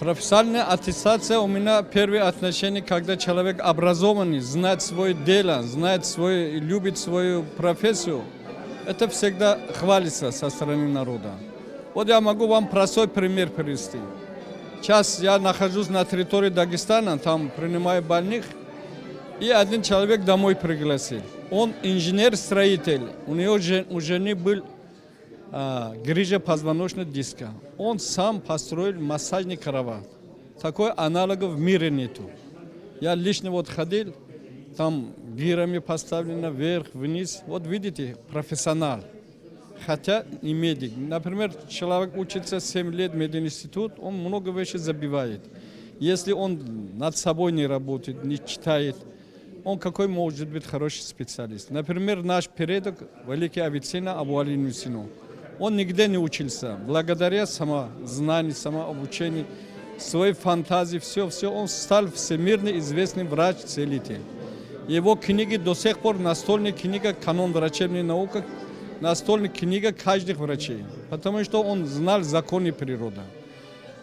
Профессиональная аттестация у меня первые отношения, когда человек образованный, знает свое дело, любит свою профессию. Это всегда хвалится со стороны народа. Вот я могу вам простой пример привести. Сейчас я нахожусь на территории Дагестана, там принимаю больных, и один человек домой пригласил. Он инженер-строитель, у него у жены был грыжа позвоночного диска. Он сам построил массажный кровать. Такой аналога в мире нету. Я лично вот ходил, там гирями поставлено вверх, вниз. Вот видите, профессионал. Хотя не медик. Например, человек учится 7 лет в мединститут, он много вещей забивает. Если он над собой не работает, не читает, он какой может быть хороший специалист. Например, наш предок, великий Авиценна Абу Али Нусину, он нигде не учился. Благодаря самознанию, самообучению, своей фантазии, все, он стал всемирно известным врач-целитель. Его книги до сих пор, настольная книга, канон врачебной науки, настольная книга каждых врачей. Потому что он знал законы природы.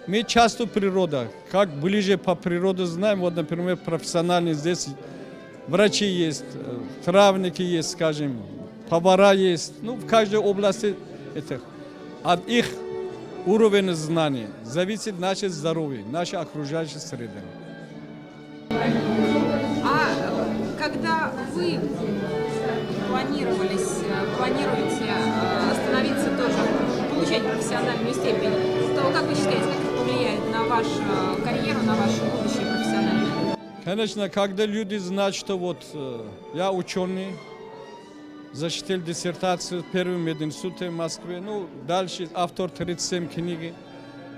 Мы часто природа, как ближе по природе знаем, вот, например, профессиональные здесь врачи есть, травники есть, скажем, повара есть, ну, в каждой области это. От их уровня знаний зависит наше здоровье, наша окружающая среда. А когда вы планируете становиться тоже, получать профессиональную степень, то как вы считаете, как это повлияет на вашу карьеру, на ваше будущее профессиональное? Конечно, когда люди знают, что вот я ученый, защитил диссертацию в первом мединституте в Москве, ну, дальше автор 37 книг.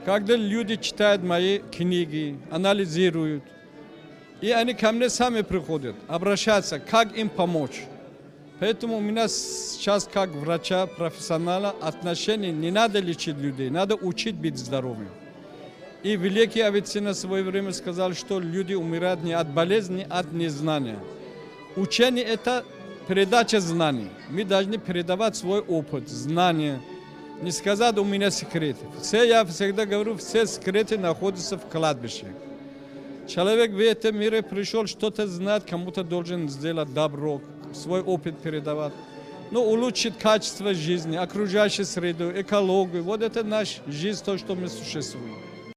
Когда люди читают мои книги, анализируют, и они ко мне сами приходят, обращаются, как им помочь. Поэтому у меня сейчас, как врача, профессионала, отношения не надо лечить людей, надо учить быть здоровым. И великий Авиценна в свое время сказал, что люди умирают не от болезни, а от незнания. Учение – это передача знаний. Мы должны передавать свой опыт, знания. Не сказать, у меня секреты. Я всегда говорю, все секреты находятся в кладбище. Человек в этом мире пришел, что-то знать, кому-то должен сделать добро, свой опыт передавать. Но улучшить качество жизни, окружающую среду, экологию. Вот это наша жизнь, то, что мы существуем.